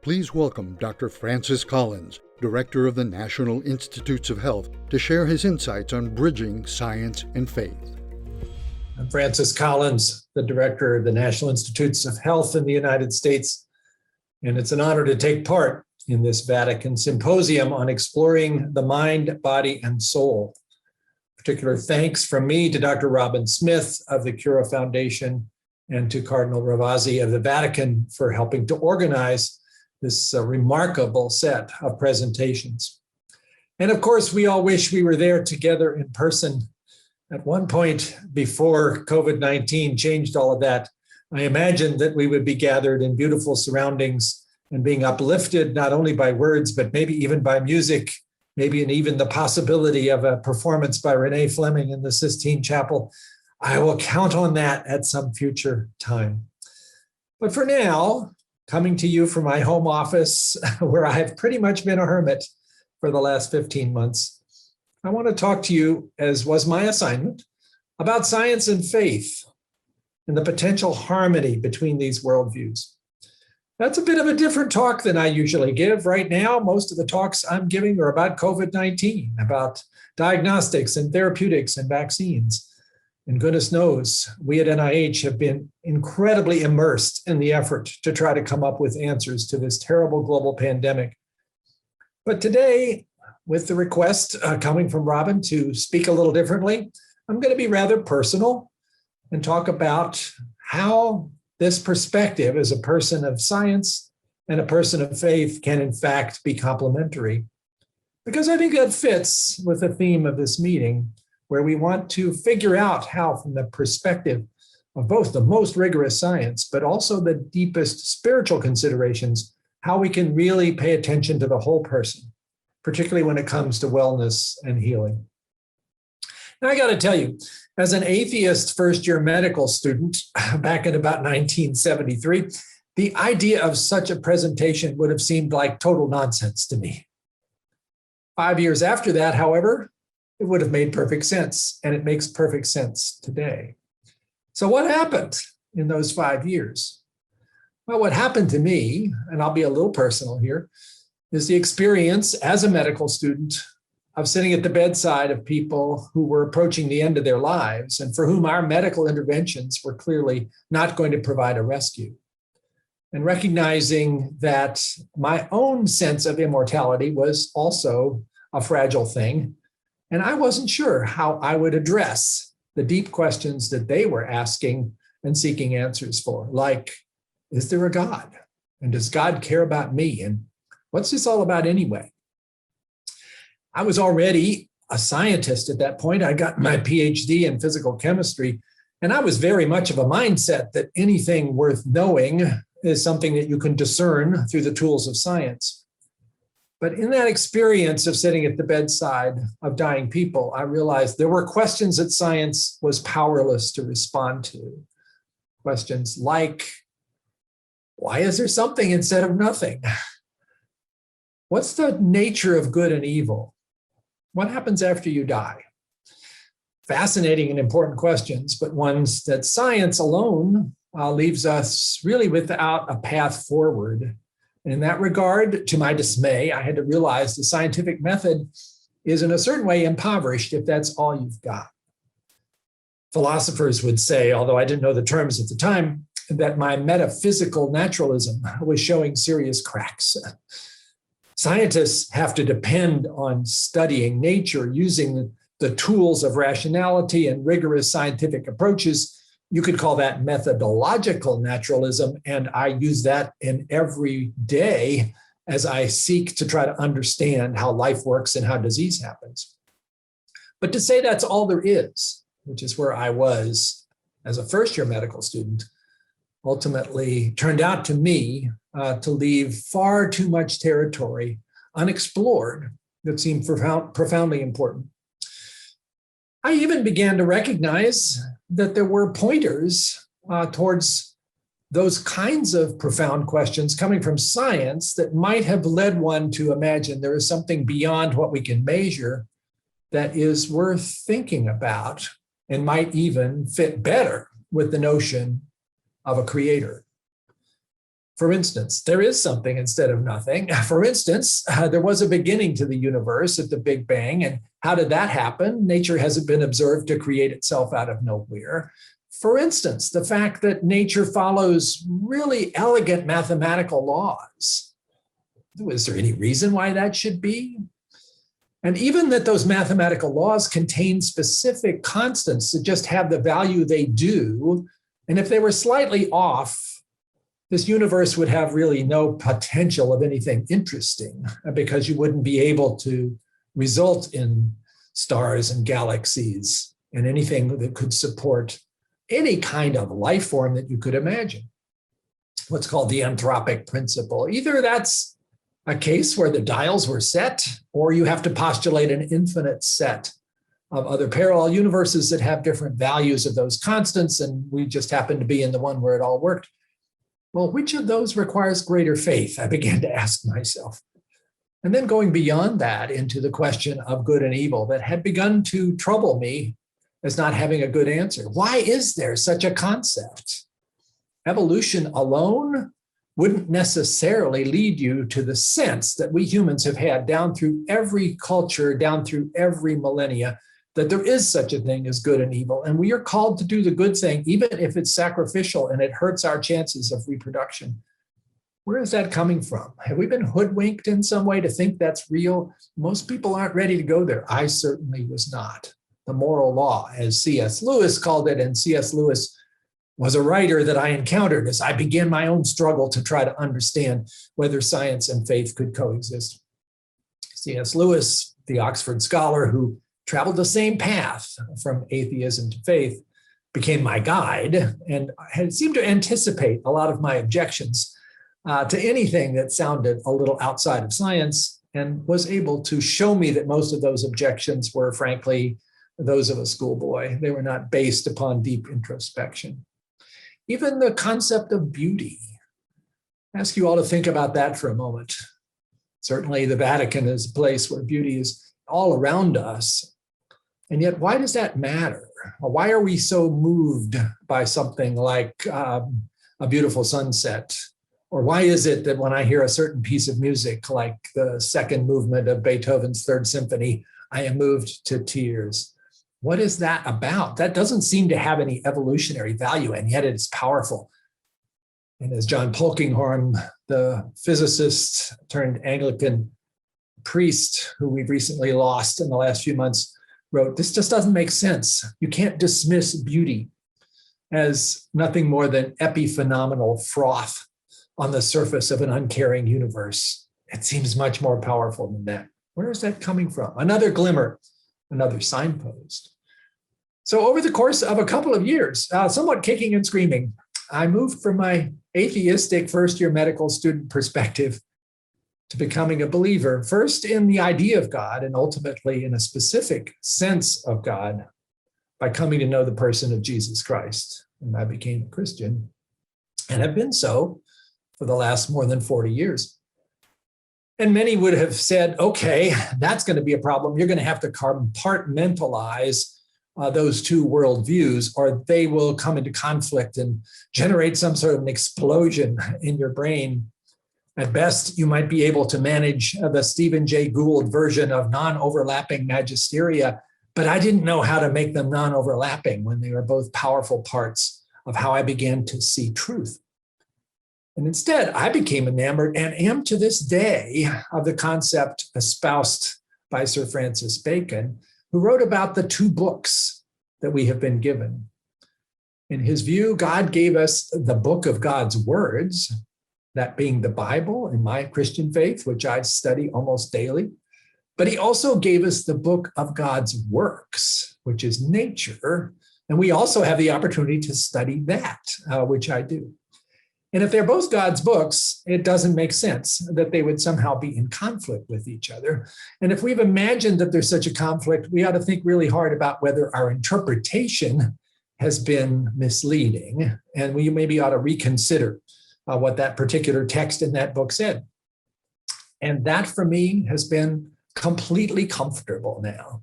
Please welcome Dr. Francis Collins, Director of the National Institutes of Health, to share his insights on bridging science and faith. I'm Francis Collins, the Director of the National Institutes of Health in the United States, and it's an honor to take part in this Vatican symposium on exploring the mind, body, and soul. Particular thanks from me to Dr. Robin Smith of the Cura Foundation and to Cardinal Ravasi of the Vatican for helping to organize this remarkable set of presentations. And of course, we all wish we were there together in person. At one point before COVID-19 changed all of that, I imagined that we would be gathered in beautiful surroundings and being uplifted not only by words, but maybe even by music, maybe and even the possibility of a performance by Renee Fleming in the Sistine Chapel. I will count on that at some future time. But for now, coming to you from my home office, where I've pretty much been a hermit for the last 15 months, I want to talk to you, as was my assignment, about science and faith and the potential harmony between these worldviews. That's a bit of a different talk than I usually give. Right now, most of the talks I'm giving are about COVID-19, about diagnostics and therapeutics and vaccines. And goodness knows, we at NIH have been incredibly immersed in the effort to try to come up with answers to this terrible global pandemic. But today, with the request coming from Robin to speak a little differently, I'm going to be rather personal and talk about how this perspective as a person of science and a person of faith can in fact be complementary. Because I think that fits with the theme of this meeting, where we want to figure out how, from the perspective of both the most rigorous science, but also the deepest spiritual considerations, how we can really pay attention to the whole person, particularly when it comes to wellness and healing. Now, I got to tell you, as an atheist first-year medical student back in about 1973, the idea of such a presentation would have seemed like total nonsense to me. 5 years after that, however, it would have made perfect sense, and it makes perfect sense today. So what happened in those 5 years? Well, what happened to me, and I'll be a little personal here, is the experience as a medical student of sitting at the bedside of people who were approaching the end of their lives and for whom our medical interventions were clearly not going to provide a rescue. And recognizing that my own sense of immortality was also a fragile thing, and I wasn't sure how I would address the deep questions that they were asking and seeking answers for, like, is there a God? And does God care about me? And what's this all about anyway? I was already a scientist at that point. I got my PhD in physical chemistry, and I was very much of a mindset that anything worth knowing is something that you can discern through the tools of science. But in that experience of sitting at the bedside of dying people, I realized there were questions that science was powerless to respond to. Questions like, why is there something instead of nothing? What's the nature of good and evil? What happens after you die? Fascinating and important questions, but ones that science alone leaves us really without a path forward. In that regard, to my dismay, I had to realize the scientific method is in a certain way impoverished if that's all you've got. Philosophers would say, although I didn't know the terms at the time, that my metaphysical naturalism was showing serious cracks. Scientists have to depend on studying nature using the tools of rationality and rigorous scientific approaches. You could call that methodological naturalism, and I use that in every day as I seek to try to understand how life works and how disease happens. But to say that's all there is, which is where I was as a first-year medical student, ultimately turned out to me to leave far too much territory unexplored that seemed profoundly important. I even began to recognize that there were pointers towards those kinds of profound questions coming from science that might have led one to imagine there is something beyond what we can measure that is worth thinking about and might even fit better with the notion of a creator. For instance, there is something instead of nothing. For instance, there was a beginning to the universe at the Big Bang. And how did that happen? Nature hasn't been observed to create itself out of nowhere. For instance, the fact that nature follows really elegant mathematical laws. Is there any reason why that should be? And even that those mathematical laws contain specific constants that just have the value they do. And if they were slightly off, this universe would have really no potential of anything interesting because you wouldn't be able to result in stars and galaxies and anything that could support any kind of life form that you could imagine. What's called the anthropic principle. Either that's a case where the dials were set, or you have to postulate an infinite set of other parallel universes that have different values of those constants, and we just happen to be in the one where it all worked. Well, which of those requires greater faith? I began to ask myself. And then going beyond that into the question of good and evil that had begun to trouble me as not having a good answer. Why is there such a concept? Evolution alone wouldn't necessarily lead you to the sense that we humans have had down through every culture, down through every millennia, that there is such a thing as good and evil. And we are called to do the good thing, even if it's sacrificial and it hurts our chances of reproduction. Where is that coming from? Have we been hoodwinked in some way to think that's real? Most people aren't ready to go there. I certainly was not. The moral law, as C.S. Lewis called it, and C.S. Lewis was a writer that I encountered as I began my own struggle to try to understand whether science and faith could coexist. C.S. Lewis, the Oxford scholar who traveled the same path from atheism to faith, became my guide and had seemed to anticipate a lot of my objections to anything that sounded a little outside of science, and was able to show me that most of those objections were, frankly, those of a schoolboy. They were not based upon deep introspection. Even the concept of beauty. I ask you all to think about that for a moment. Certainly the Vatican is a place where beauty is all around us. And yet, why does that matter? Or why are we so moved by something like a beautiful sunset? Or why is it that when I hear a certain piece of music, like the second movement of Beethoven's Third Symphony, I am moved to tears? What is that about? That doesn't seem to have any evolutionary value, and yet it is powerful. And as John Polkinghorne, the physicist turned Anglican priest, who we've recently lost in the last few months, wrote, this just doesn't make sense. You can't dismiss beauty as nothing more than epiphenomenal froth on the surface of an uncaring universe. It seems much more powerful than that. Where is that coming from? Another glimmer, another signpost. So over the course of a couple of years, somewhat kicking and screaming, I moved from my atheistic first-year medical student perspective to becoming a believer, first in the idea of God and ultimately in a specific sense of God by coming to know the person of Jesus Christ. And I became a Christian and have been so for the last more than 40 years. And many would have said, okay, that's going to be a problem. You're going to have to compartmentalize those two worldviews, or they will come into conflict and generate some sort of an explosion in your brain. At best, you might be able to manage the Stephen Jay Gould version of non-overlapping magisteria, but I didn't know how to make them non-overlapping when they were both powerful parts of how I began to see truth. And instead, I became enamored and am to this day of the concept espoused by Sir Francis Bacon, who wrote about the two books that we have been given. In his view, God gave us the book of God's words, that being the Bible in my Christian faith, which I study almost daily. But he also gave us the book of God's works, which is nature. And we also have the opportunity to study that, which I do. And if they're both God's books, it doesn't make sense that they would somehow be in conflict with each other. And if we've imagined that there's such a conflict, we ought to think really hard about whether our interpretation has been misleading. And we maybe ought to reconsider what that particular text in that book said. And that for me has been completely comfortable now.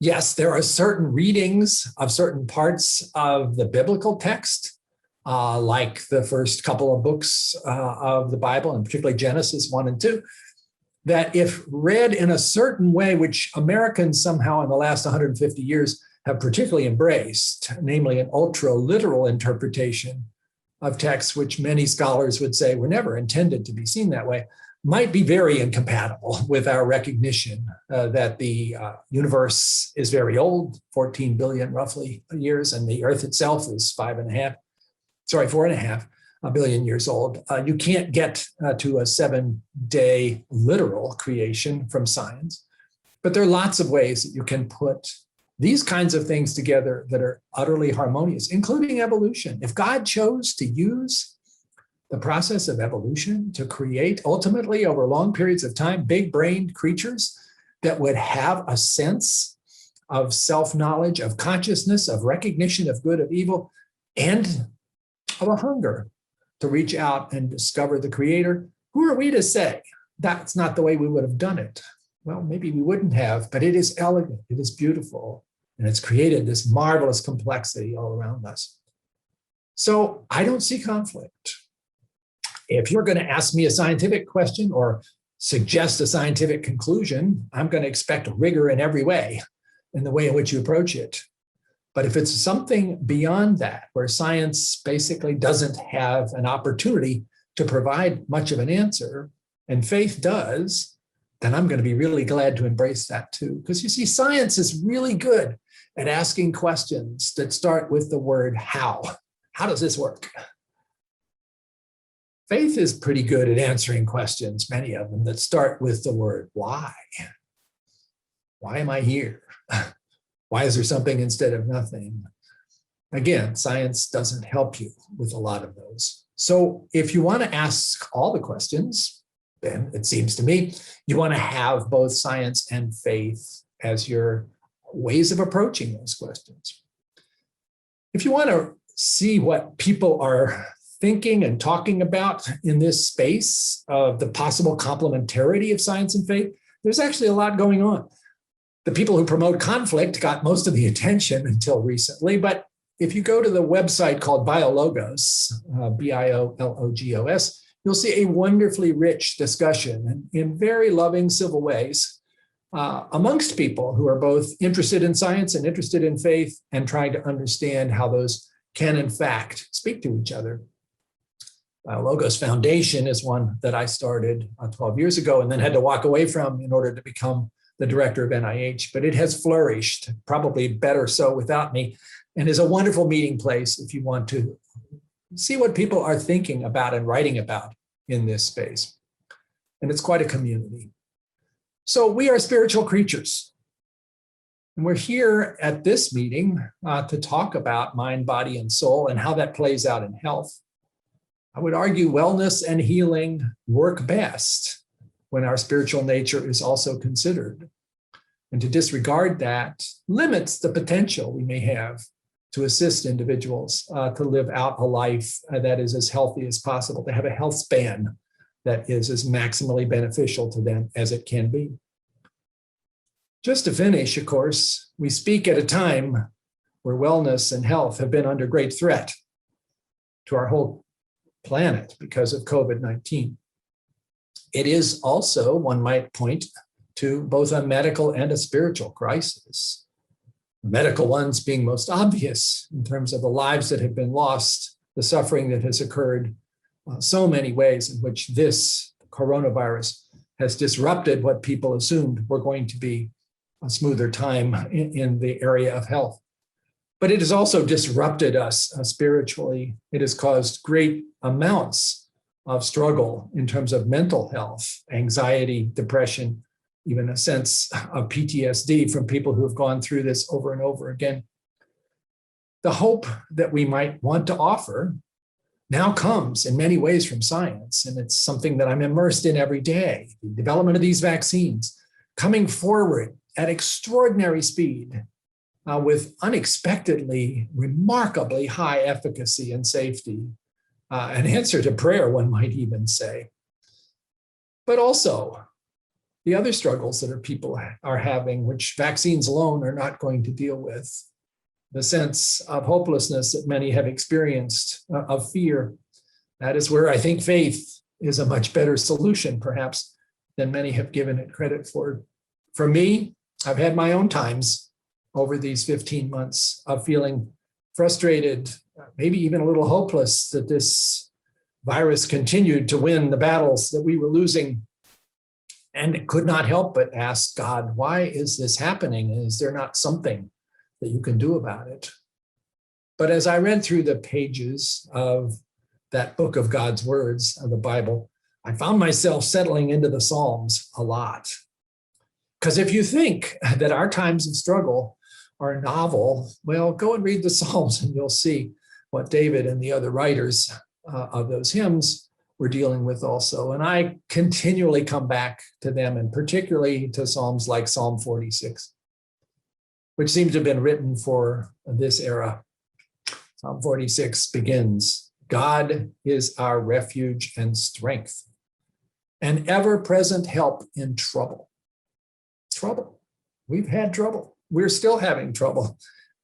Yes, there are certain readings of certain parts of the biblical text like the first couple of books of the Bible, and particularly Genesis 1 and 2, that if read in a certain way, which Americans somehow in the last 150 years have particularly embraced, namely an ultra-literal interpretation of texts, which many scholars would say were never intended to be seen that way, might be very incompatible with our recognition that the universe is very old, 14 billion roughly years, and the Earth itself is 4.5 billion years old. You can't get to a 7-day literal creation from science, but there are lots of ways that you can put these kinds of things together that are utterly harmonious, including evolution. If God chose to use the process of evolution to create ultimately over long periods of time, big-brained creatures that would have a sense of self-knowledge, of consciousness, of recognition of good, of evil, and of a hunger to reach out and discover the creator, who are we to say that's not the way we would have done it? Well, maybe we wouldn't have, but it is elegant, it is beautiful, and it's created this marvelous complexity all around us. So I don't see conflict. If you're going to ask me a scientific question or suggest a scientific conclusion, I'm going to expect rigor in every way, in the way in which you approach it. But if it's something beyond that, where science basically doesn't have an opportunity to provide much of an answer, and faith does, then I'm going to be really glad to embrace that too. Because you see, science is really good at asking questions that start with the word how. How does this work? Faith is pretty good at answering questions, many of them, that start with the word why. Why am I here? Why is there something instead of nothing? Again, science doesn't help you with a lot of those. So if you want to ask all the questions, then it seems to me you want to have both science and faith as your ways of approaching those questions. If you want to see what people are thinking and talking about in this space of the possible complementarity of science and faith, there's actually a lot going on. The people who promote conflict got most of the attention until recently, but if you go to the website called Biologos, Biologos, you'll see a wonderfully rich discussion in very loving civil ways amongst people who are both interested in science and interested in faith and trying to understand how those can in fact speak to each other. Biologos Foundation is one that I started 12 years ago and then had to walk away from in order to become the director of NIH, but it has flourished, probably better so without me, and is a wonderful meeting place if you want to see what people are thinking about and writing about in this space. And it's quite a community. So we are spiritual creatures. And we're here at this meeting to talk about mind, body, and soul and how that plays out in health. I would argue wellness and healing work best when our spiritual nature is also considered. And to disregard that limits the potential we may have to assist individuals to live out a life that is as healthy as possible, to have a health span that is as maximally beneficial to them as it can be. Just to finish, of course, we speak at a time where wellness and health have been under great threat to our whole planet because of COVID-19. It is also, one might point to, both a medical and a spiritual crisis. The medical ones being most obvious in terms of the lives that have been lost, the suffering that has occurred, so many ways in which this coronavirus has disrupted what people assumed were going to be a smoother time in the area of health. But it has also disrupted us spiritually. It has caused great amounts of struggle in terms of mental health, anxiety, depression, even a sense of PTSD from people who have gone through this over and over again. The hope that we might want to offer now comes in many ways from science, and it's something that I'm immersed in every day. The development of these vaccines coming forward at extraordinary speed with unexpectedly, remarkably high efficacy and safety, an answer to prayer, one might even say. But also the other struggles that people are having, which vaccines alone are not going to deal with. the sense of hopelessness that many have experienced, of fear. That is where I think faith is a much better solution, perhaps, than many have given it credit for. For me, I've had my own times over these 15 months of feeling frustrated, maybe even a little hopeless that this virus continued to win the battles that we were losing. And it could not help but ask God, why is this happening? And is there not something that you can do about it? But as I read through the pages of that book of God's words, of the Bible, I found myself settling into the Psalms a lot. Because if you think that our times of struggle are novel, well, go and read the Psalms and you'll see what David and the other writers of those hymns were dealing with also. And I continually come back to them, and particularly to Psalms like Psalm 46, which seems to have been written for this era. Psalm 46 begins, God is our refuge and strength, an ever-present help in trouble. Trouble. We've had trouble. We're still having trouble.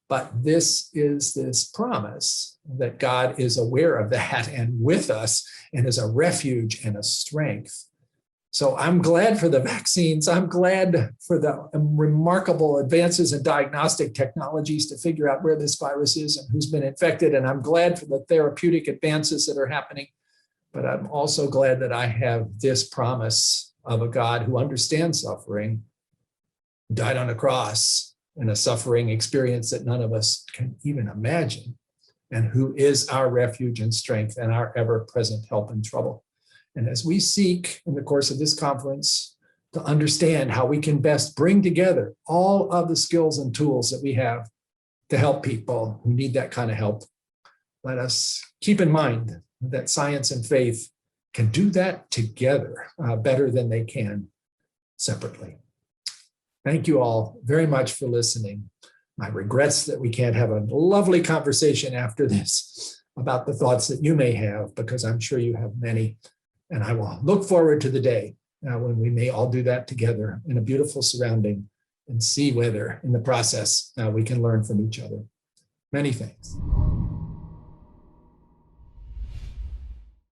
But this is this promise that God is aware of that and with us and is a refuge and a strength. So I'm glad for the vaccines. I'm glad for the remarkable advances in diagnostic technologies to figure out where this virus is and who's been infected. And I'm glad for the therapeutic advances that are happening. But I'm also glad that I have this promise of a God who understands suffering, who died on a cross in a suffering experience that none of us can even imagine, and who is our refuge and strength and our ever-present help in trouble. And as we seek in the course of this conference to understand how we can best bring together all of the skills and tools that we have to help people who need that kind of help, let us keep in mind that science and faith can do that together better than they can separately. Thank you all very much for listening. My regrets that we can't have a lovely conversation after this about the thoughts that you may have, because I'm sure you have many. And I will look forward to the day when we may all do that together in a beautiful surrounding and see whether in the process we can learn from each other. Many thanks.